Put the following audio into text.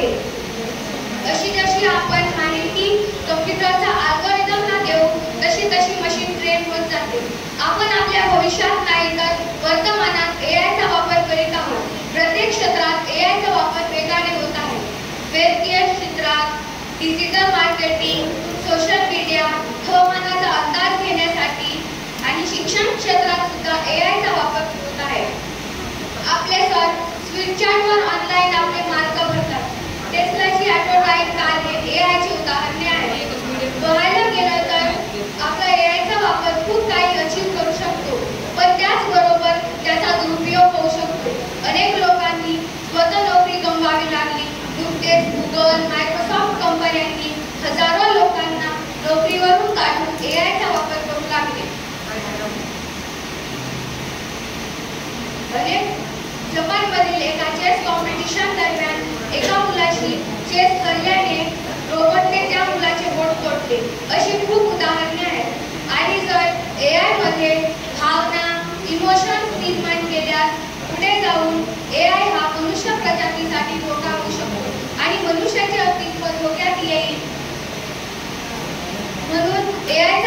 आहे. अशी जशी आपण माहिती कम्प्युटरचा अल्गोरिदमला देऊ तशी तशी मशीन ट्रेन होत जाते. आपण आपल्या भविष्यात नाही तर वर्तमानात एआयचा वापर करीत आहोत. प्रत्येक क्षेत्रात एआयचा वापर वेगाने होत आहे. वैद्यकीय क्षेत्रात, डिजिटल मार्केटिंग, सोशल मीडिया, हवामानाचा अंदाज घेण्यासाठी आणि शिक्षण क्षेत्रात सुद्धा एआयचा वापर होत आहे. आपले सर स्विचचार्टवर ऑनलाईन आपले मार्क भरतात. टेस्लाची ॲडव्हर्टाईज कार्य एआयची उदाहरणे आहेत. बघायला गेलं तर आपला एआयचा वापर खूप काही अचीव करू शकतो, पण त्याचबरोबर त्याचा दुरुपयोग होऊ शकतो. अनेक लोकांनी स्वतः नोकरी गमवावी लागली. नुकतेच गुगल, मायक्रोसॉफ्ट कंपन्यांनी हजारो लोकांना नोकरीवरून काढून एआयचा वापर करू लागले. जपानमधील एका चेस कॉम्पिटिशन दरम्यान एका मुलाची चेस हरल्याने रोबोटने त्या मुलाचे बोट तोडले. अशी खूप उदाहरणे आहेत. आणि जर एआय मध्ये भावना, इमोशन्स निर्माण केल्यास पुढे जाऊन एआय हा मनुष्य प्रजातीसाठी धोका होऊ शकतो आणि मनुष्याचे अस्तित्व धोक्यात येईल. म्हणून एआय